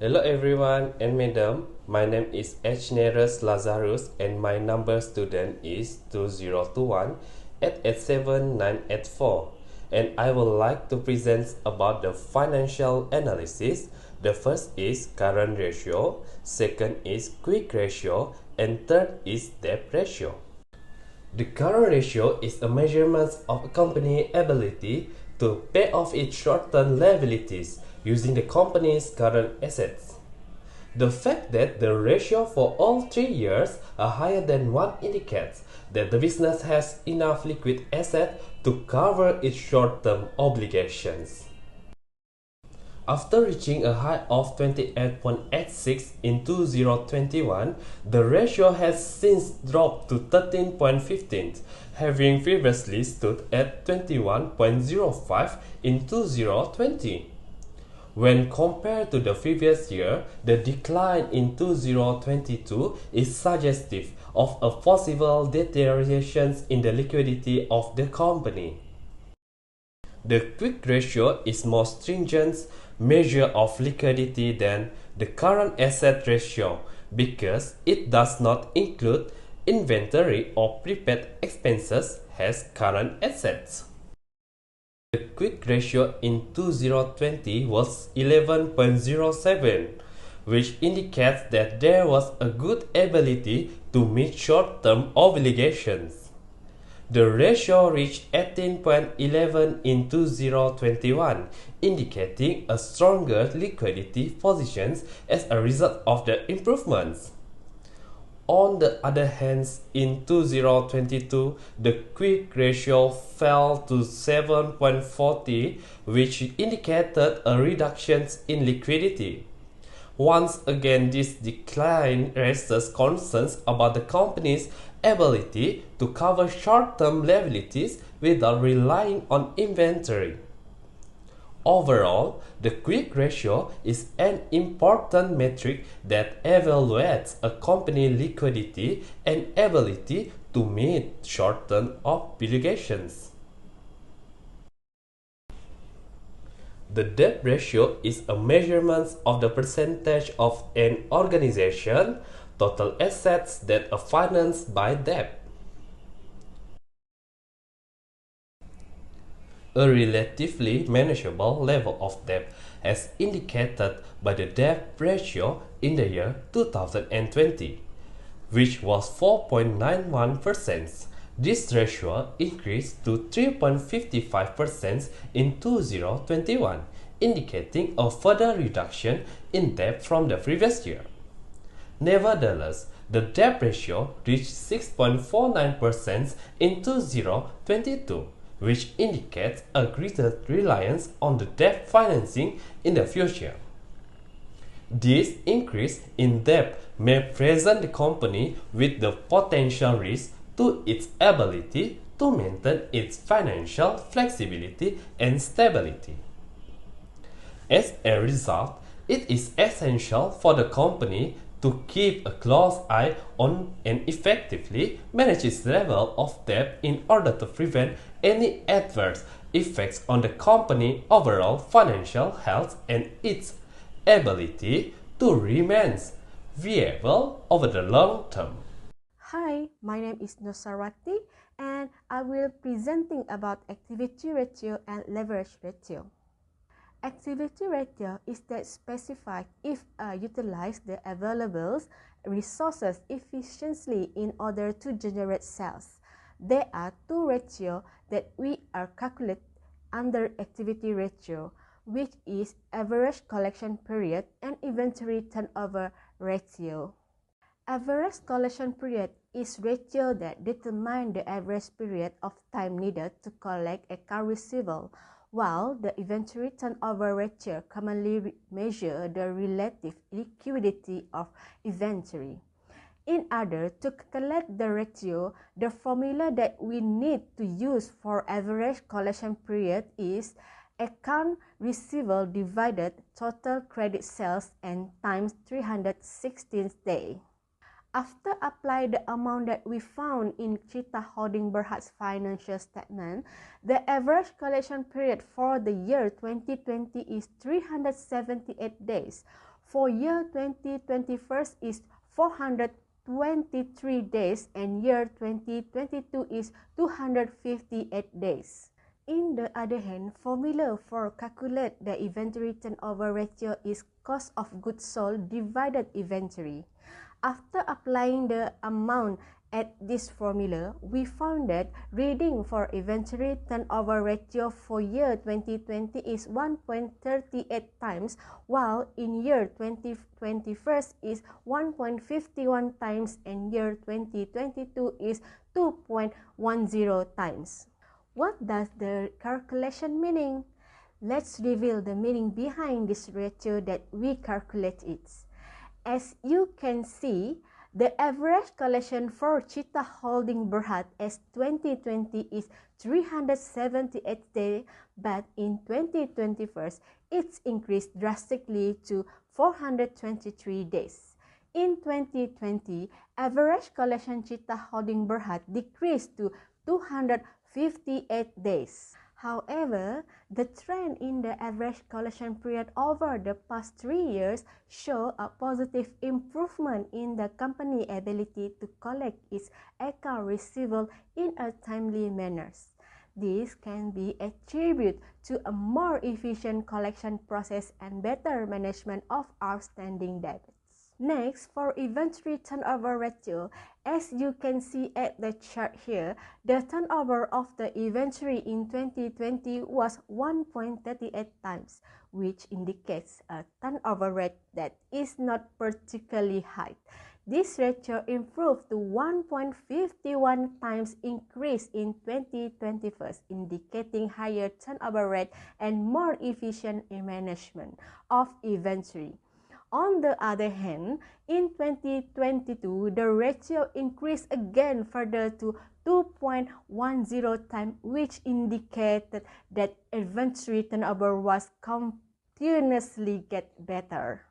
Hello everyone and madam, my name is H. Neres Lazarus and my number student is 2021 887984, and I would like to present about the financial analysis. The first is current ratio, second is quick ratio, and third is debt ratio. The current ratio is a measurement of a company's ability to pay off its short-term liabilities using the company's current assets. The fact that the ratio for all 3 years are higher than 1 indicates that the business has enough liquid assets to cover its short-term obligations. After reaching a high of 28.86 in 2021, the ratio has since dropped to 13.15, having previously stood at 21.05 in 2020. When compared to the previous year, the decline in 2022 is suggestive of a possible deterioration in the liquidity of the company. The quick ratio is more stringent measure of liquidity than the current asset ratio because it does not include inventory or prepaid expenses as current assets. The quick ratio in 2020 was 11.07, which indicates that there was a good ability to meet short-term obligations. The ratio reached 18.11 in 2021, indicating a stronger liquidity position as a result of the improvements. On the other hand, in 2022, the quick ratio fell to 7.40, which indicated a reduction in liquidity. Once again, this decline raises concerns about the company's ability to cover short-term liabilities without relying on inventory. Overall, the quick ratio is an important metric that evaluates a company's liquidity and ability to meet short-term obligations. The debt ratio is a measurement of the percentage of an organization's total assets that are financed by debt. A relatively manageable level of debt as indicated by the debt ratio in the year 2020, which was 4.91%. This ratio increased to 3.55% in 2021, indicating a further reduction in debt from the previous year. Nevertheless, the debt ratio reached 6.49% in 2022, which indicates a greater reliance on the debt financing in the future. This increase in debt may present the company with the potential risk to its ability to maintain its financial flexibility and stability. As a result, it is essential for the company to keep a close eye on and effectively manage its level of debt in order to prevent any adverse effects on the company's overall financial health and its ability to remain viable over the long term. Hi, my name is Nosarwati and I will presenting about activity ratio and leverage ratio. Activity ratio is that specified if utilize the available resources efficiently in order to generate sales. There are two ratios that we are calculate under activity ratio, which is average collection period and inventory turnover ratio. Average collection period is ratio that determines the average period of time needed to collect account receivable, while the inventory turnover ratio commonly measures the relative liquidity of inventory. In order to calculate the ratio, the formula that we need to use for average collection period is account receivable divided total credit sales and times 316 days. After applying the amount that we found in Cita Holding Berhad's financial statement, the average collection period for the year 2020 is 378 days. for year 2021 is 423 days and year 2022 is 258 days. In the other hand, formula for calculate the inventory turnover ratio is cost of goods sold divided inventory. After applying the amount at this formula, we found that reading for inventory turnover ratio for year 2020 is 1.38 times, while in year 2021 is 1.51 times and year 2022 is 2.10 times. What does the calculation meaning? Let's reveal the meaning behind this ratio that we calculated. As you can see, the average collection for Cheetah Holding Berhad as 2020 is 378 days, but in 2021, it's increased drastically to 423 days. In 2020, average collection Cheetah Holding Berhad decreased to 258 days. However, the trend in the average collection period over the past 3 years show a positive improvement in the company's ability to collect its account receivable in a timely manner. This can be attributed to a more efficient collection process and better management of outstanding debts. Next, for inventory turnover ratio, as you can see at the chart here, the turnover of the inventory in 2020 was 1.38 times, which indicates a turnover rate that is not particularly high. This ratio improved to 1.51 times increase in 2021, indicating higher turnover rate and more efficient management of inventory. On the other hand, in 2022, the ratio increased again further to 2.10 times, which indicated that inventory turnover was continuously get better.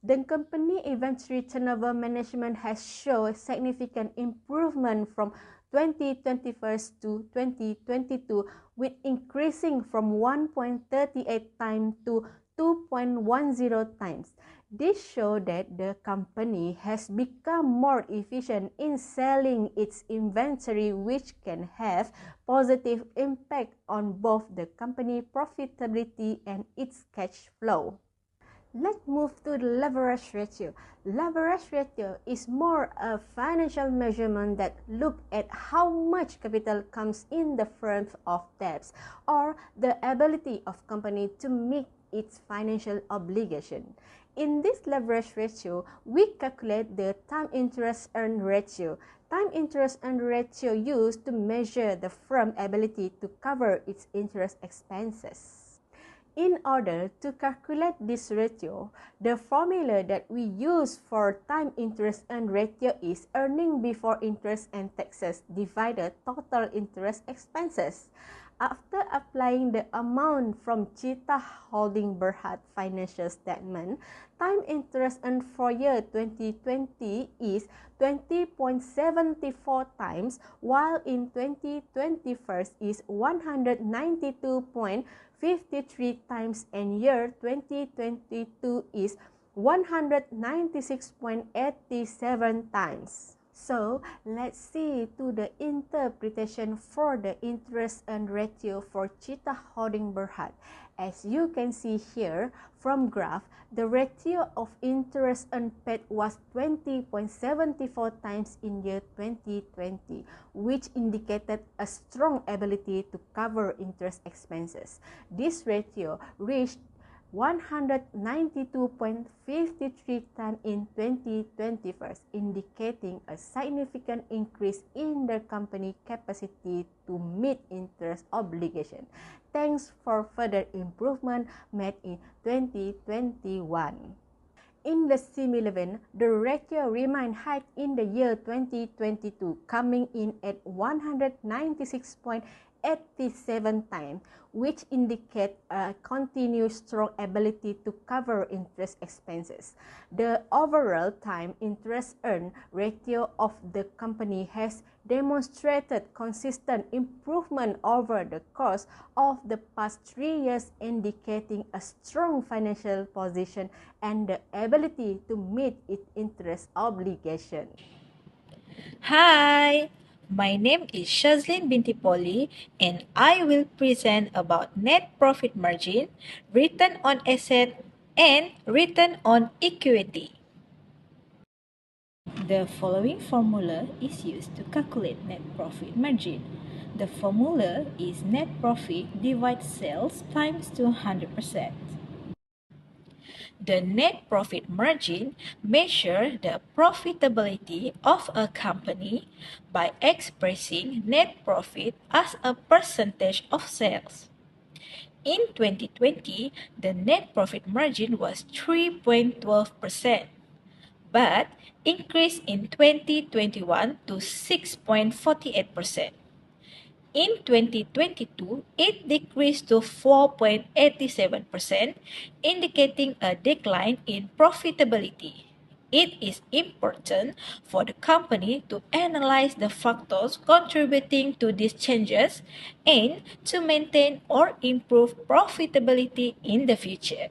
The company inventory turnover management has shown significant improvement from 2021 to 2022, with increasing from 1.38 times to 2.10 times. This shows that the company has become more efficient in selling its inventory, which can have positive impact on both the company profitability and its cash flow. Let's move to the leverage ratio. Leverage ratio is more a financial measurement that looks at how much capital comes in the form of debts or the ability of company to meet its financial obligation. In this leverage ratio, we calculate the time interest earned ratio. Time interest earned ratio used to measure the firm's ability to cover its interest expenses. In order to calculate this ratio, the formula that we use for time interest earned ratio is earning before interest and taxes divided total interest expenses. After applying the amount from Cheetah Holding Berhad financial statement, time interest earned for year 2020 is 20.74 times, while in 2021 is 192.53 times, and year 2022 is 196.87 times. So, let's see to the interpretation for the interest earned ratio for Cheetah Holding Berhad. As you can see here from graph, the ratio of interest earned paid was 20.74 times in year 2020, which indicated a strong ability to cover interest expenses. This ratio reached 192.53 times in 2021, indicating a significant increase in the company capacity to meet interest obligation. Thanks for further improvement made in 2021. In the SEM4, the ratio remained high in the year 2022, coming in at 196.87 times, which indicate a continued strong ability to cover interest expenses. The overall time interest earned ratio of the company has demonstrated consistent improvement over the course of the past 3 years, indicating a strong financial position and the ability to meet its interest obligation. Hi, my name is Shazlin binti Poli and I will present about net profit margin, return on asset, and return on equity. The following formula is used to calculate net profit margin. The formula is net profit divided sales times 200%. The net profit margin measures the profitability of a company by expressing net profit as a percentage of sales. In 2020, the net profit margin was 3.12%, but increased in 2021 to 6.48%. In 2022, it decreased to 4.87%, indicating a decline in profitability. It is important for the company to analyze the factors contributing to these changes and to maintain or improve profitability in the future.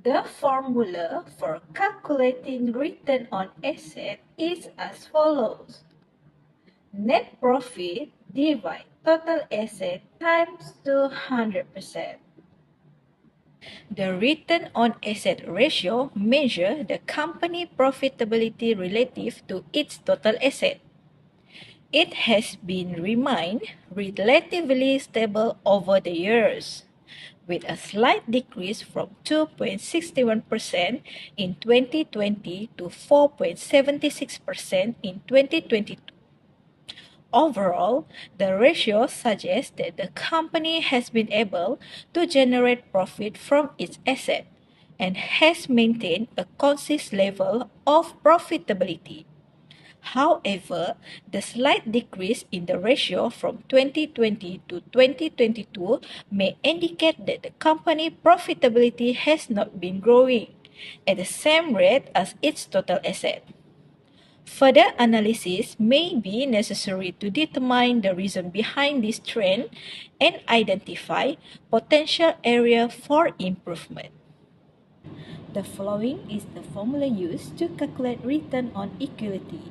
The formula for calculating return on asset is as follows. Net profit divide total asset times 200%. The return on asset ratio measures the company profitability relative to its total asset. It has been remained relatively stable over the years, with a slight decrease from 2.61% in 2020 to 4.76% in 2022. Overall, the ratio suggests that the company has been able to generate profit from its asset and has maintained a consistent level of profitability. However, the slight decrease in the ratio from 2020 to 2022 may indicate that the company profitability has not been growing at the same rate as its total asset. Further analysis may be necessary to determine the reason behind this trend and identify potential area for improvement. The following is the formula used to calculate return on equity.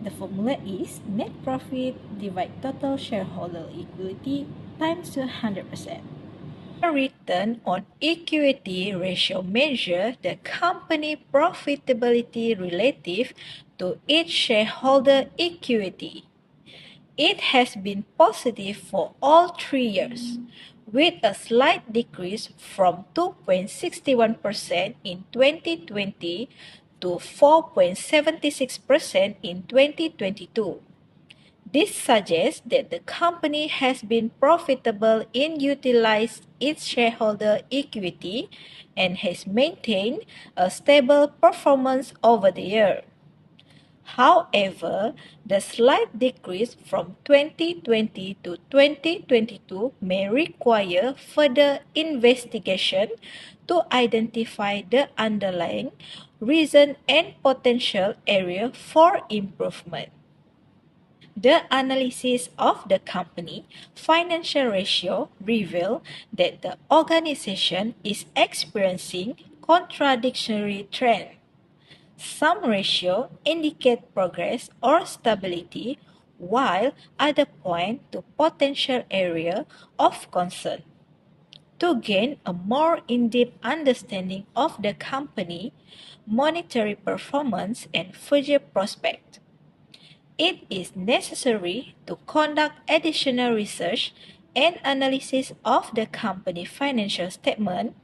The formula is net profit divided total shareholder equity times 200%. The return on equity ratio measures the company profitability relative to its shareholder equity. It has been positive for all 3 years, with a slight decrease from 2.61% in 2020 to 4.76% in 2022. This suggests that the company has been profitable in utilizing its shareholder equity and has maintained a stable performance over the year. However, the slight decrease from 2020 to 2022 may require further investigation to identify the underlying reason and potential area for improvement. The analysis of the company financial ratio revealed that the organization is experiencing contradictory trends. Some ratios indicate progress or stability, while others point to potential area of concern. To gain a more in-depth understanding of the company, monetary performance, and future prospects, it is necessary to conduct additional research and analysis of the company financial statement,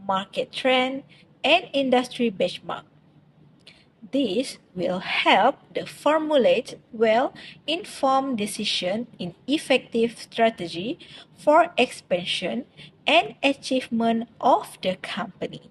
market trend, and industry benchmark. This will help the formulate well-informed decision in effective strategy for expansion and achievement of the company.